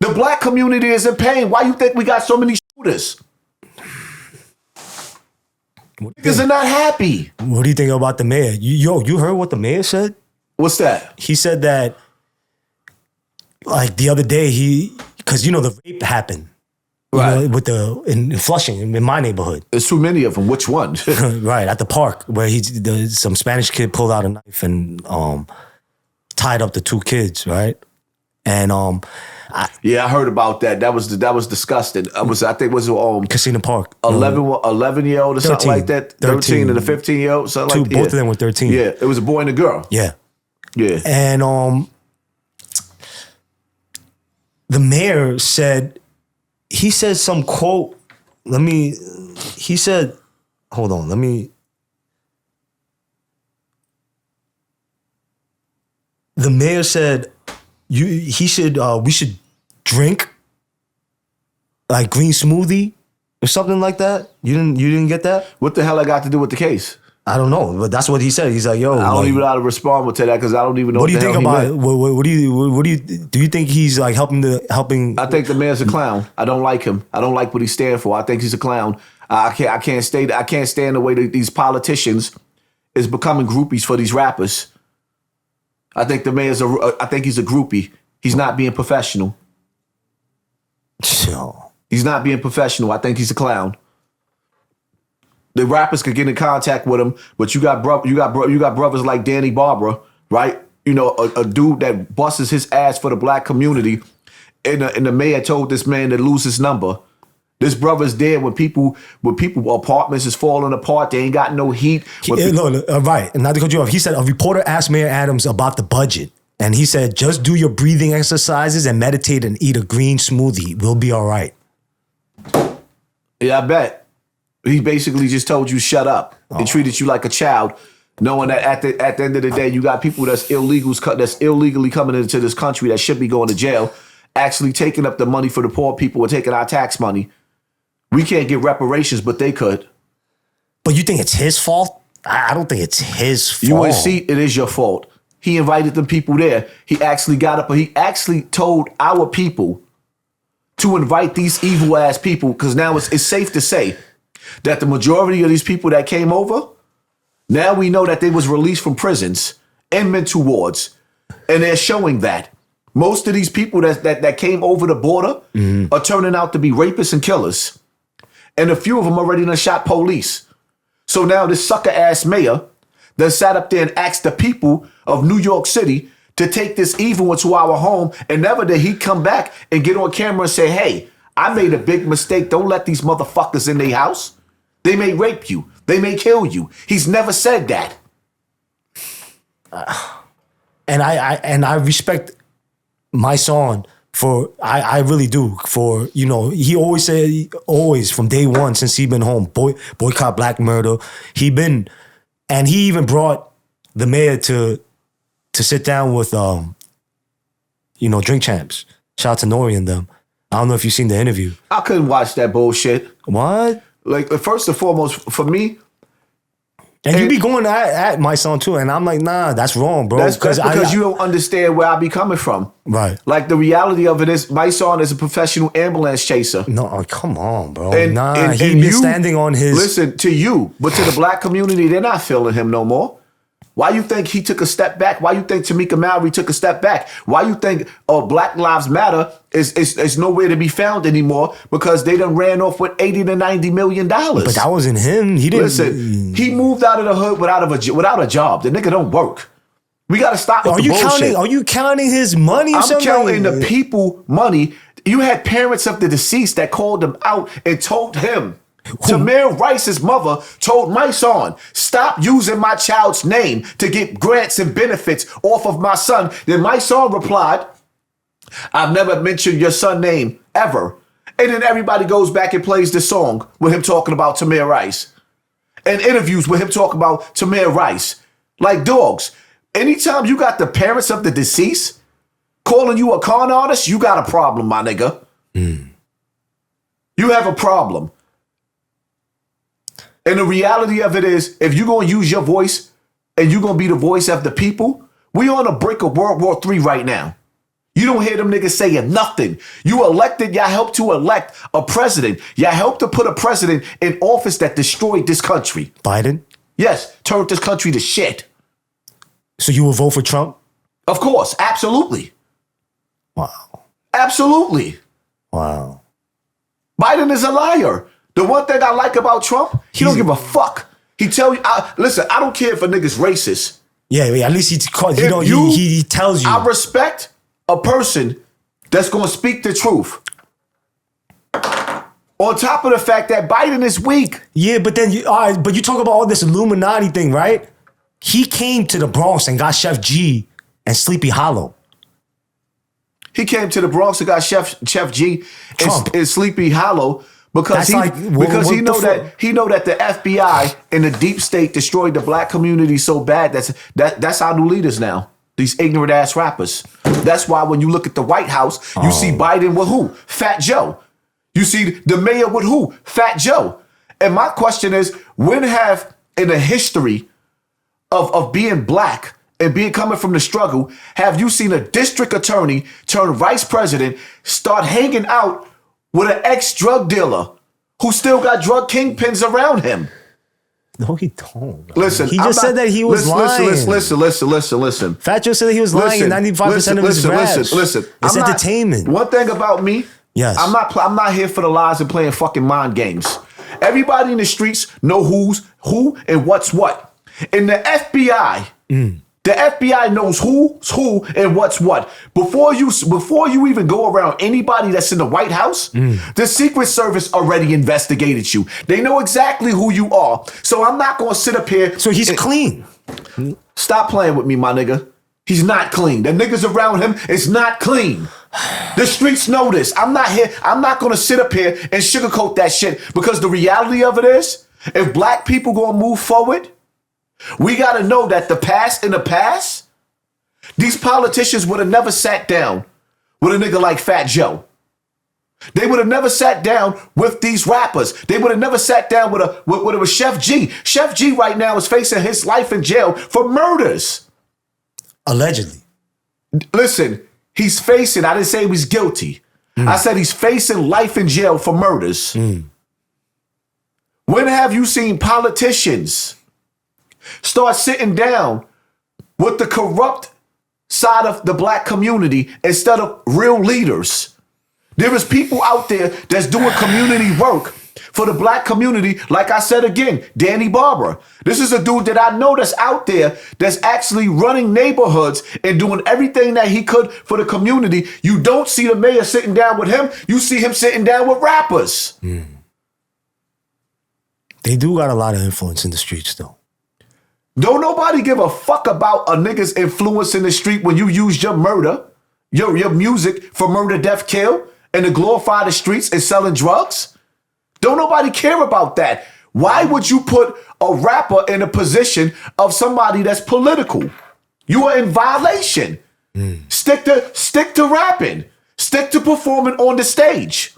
The black community is in pain. Why you think we got so many shooters? Niggas are not happy. What do you think about the mayor? You heard what the mayor said? What's that? He said that, like the other day, because the rape happened, Right. in Flushing, in my neighborhood. There's too many of them. Which one? Right, at the park where some Spanish kid pulled out a knife and tied up the two kids, right? And yeah, I heard about that. That was disgusting. I think it was Casino Park. 11-year-old or 13, something like that. 13 and a 15-year-old, something like that. Both of them were 13. Yeah, it was a boy and a girl. Yeah. Yeah. And the mayor said, he said some quote. He said, hold on, the mayor said, we should drink like green smoothie or something like that. You didn't get that? What the hell I got to do with the case? I don't know, but that's what he said. He's like, yo, I don't even know how to respond to that because I don't even know what do you think about it. What Do you think he's like helping? I think the mayor's a clown. I don't like him. I don't like what he stands for. I think he's a clown. I can't stand the way that these politicians is becoming groupies for these rappers. I think the mayor's I think he's a groupie. He's not being professional. He's not being professional. I think he's a clown. The rappers could get in contact with him, but you got brothers like Danny Barbara, right? A dude that busts his ass for the black community, and the mayor told this man to lose his number. This brother's dead when people apartments is falling apart. They ain't got no heat. Right. And not to cut you off, he said a reporter asked Mayor Adams about the budget, and he said, "Just do your breathing exercises and meditate and eat a green smoothie. We'll be all right." Yeah, I bet. He basically just told you shut up and treated you like a child, knowing that at the end of the day, you got people that's illegally coming into this country that should be going to jail, actually taking up the money for the poor people and taking our tax money. We can't get reparations, but they could. But you think it's his fault? I don't think it's his fault. You ain't see, it is your fault. He invited them people there. He actually got up, he actually told our people to invite these evil ass people, because now it's safe to say that the majority of these people that came over, now we know that they was released from prisons and mental wards. And they're showing that. Most of these people that came over the border are turning out to be rapists and killers. And a few of them already done shot police. So now this sucker ass mayor that sat up there and asked the people of New York City to take this evil into our home, and never did he come back and get on camera and say, hey, I made a big mistake. Don't let these motherfuckers in their house. They may rape you. They may kill you. He's never said that. And I respect my son for, I really do, for, he always said, from day one since he been home, boycott black murder. And he even brought the mayor to sit down with, Drink Champs. Shout out to Nori and them. I don't know if you've seen the interview. I couldn't watch that bullshit. What? Like, first and foremost, for me, and you be going at my son too, and I'm like, nah, that's wrong, bro. That's because you don't understand where I be coming from. Right. Like, the reality of it is, my son is a professional ambulance chaser. No, come on, bro. And he been standing on his... Listen, to you, but to the black community, they're not feeling him no more. Why you think he took a step back? Why you think Tamika Mallory took a step back? Why you think Black Lives Matter is nowhere to be found anymore? Because they done ran off with $80 to $90 million. But that wasn't him. He didn't... Listen, he moved out of the hood without a job. The nigga don't work. We got to stop with the bullshit. Are you counting his money or something? I'm counting the people money. You had parents of the deceased that called him out and told him, Tamir Rice's mother told my son, stop using my child's name to get grants and benefits off of my son. Then my son replied, I've never mentioned your son's name ever. And then everybody goes back and plays this song with him talking about Tamir Rice. And interviews with him talking about Tamir Rice. Like dogs. Anytime you got the parents of the deceased calling you a con artist, you got a problem, my nigga. You have a problem. And the reality of it is, if you're going to use your voice and you're going to be the voice of the people, we on the brink of World War III right now. You don't hear them niggas saying nothing. You elected, y'all helped to elect a president. Y'all helped to put a president in office that destroyed this country. Biden? Yes, turned this country to shit. So you will vote for Trump? Of course, absolutely. Wow. Absolutely. Wow. Biden is a liar. The one thing I like about Trump, he don't give a fuck. He tell you, listen, I don't care if a nigga's racist. Yeah, at least he tells you. I respect a person that's going to speak the truth. On top of the fact that Biden is weak. Yeah, but then but you talk about all this Illuminati thing, right? He came to the Bronx and got Chef G and Sleepy Hollow. He came to the Bronx and got Chef G and Sleepy Hollow because he know that the FBI and the deep state destroyed the black community so bad that's our new leaders now. These ignorant ass rappers. That's why when you look at the White House, you see Biden with who? Fat Joe. You see the mayor with who? Fat Joe. And my question is, when have in the history of being black and being coming from the struggle, have you seen a district attorney turn vice president start hanging out with an ex-drug dealer who still got drug kingpins around him? No, he don't. Bro. Listen, he just said that he was lying. Listen. Fat Joe said that he was lying in 95% of his raps. Listen. It's entertainment. One thing about me, yes, I'm not here for the lies and playing fucking mind games. Everybody in the streets know who's who and what's what. In the FBI, the FBI knows who's who and what's what. Before you even go around anybody that's in the White House, the Secret Service already investigated you. They know exactly who you are. So I'm not going to sit up here. So he's clean. Stop playing with me, my nigga. He's not clean. The niggas around him is not clean. The streets know this. I'm not going to sit up here and sugarcoat that shit because the reality of it is, if black people going to move forward, we got to know that in the past, these politicians would have never sat down with a nigga like Fat Joe. They would have never sat down with these rappers. They would have never sat down with Chef G. Chef G right now is facing his life in jail for murders. Allegedly. Listen, he's facing, I didn't say he was guilty. I said he's facing life in jail for murders. When have you seen politicians start sitting down with the corrupt side of the black community instead of real leaders? There is people out there that's doing community work for the black community. Like I said again, Danny Barber. This is a dude that I know that's out there that's actually running neighborhoods and doing everything that he could for the community. You don't see the mayor sitting down with him. You see him sitting down with rappers. They do got a lot of influence in the streets, though. Don't nobody give a fuck about a nigga's influence in the street when you use your murder, your music for murder, death, kill, and to glorify the streets and selling drugs. Don't nobody care about that. Why would you put a rapper in a position of somebody that's political? You are in violation. Stick to rapping. Stick to performing on the stage.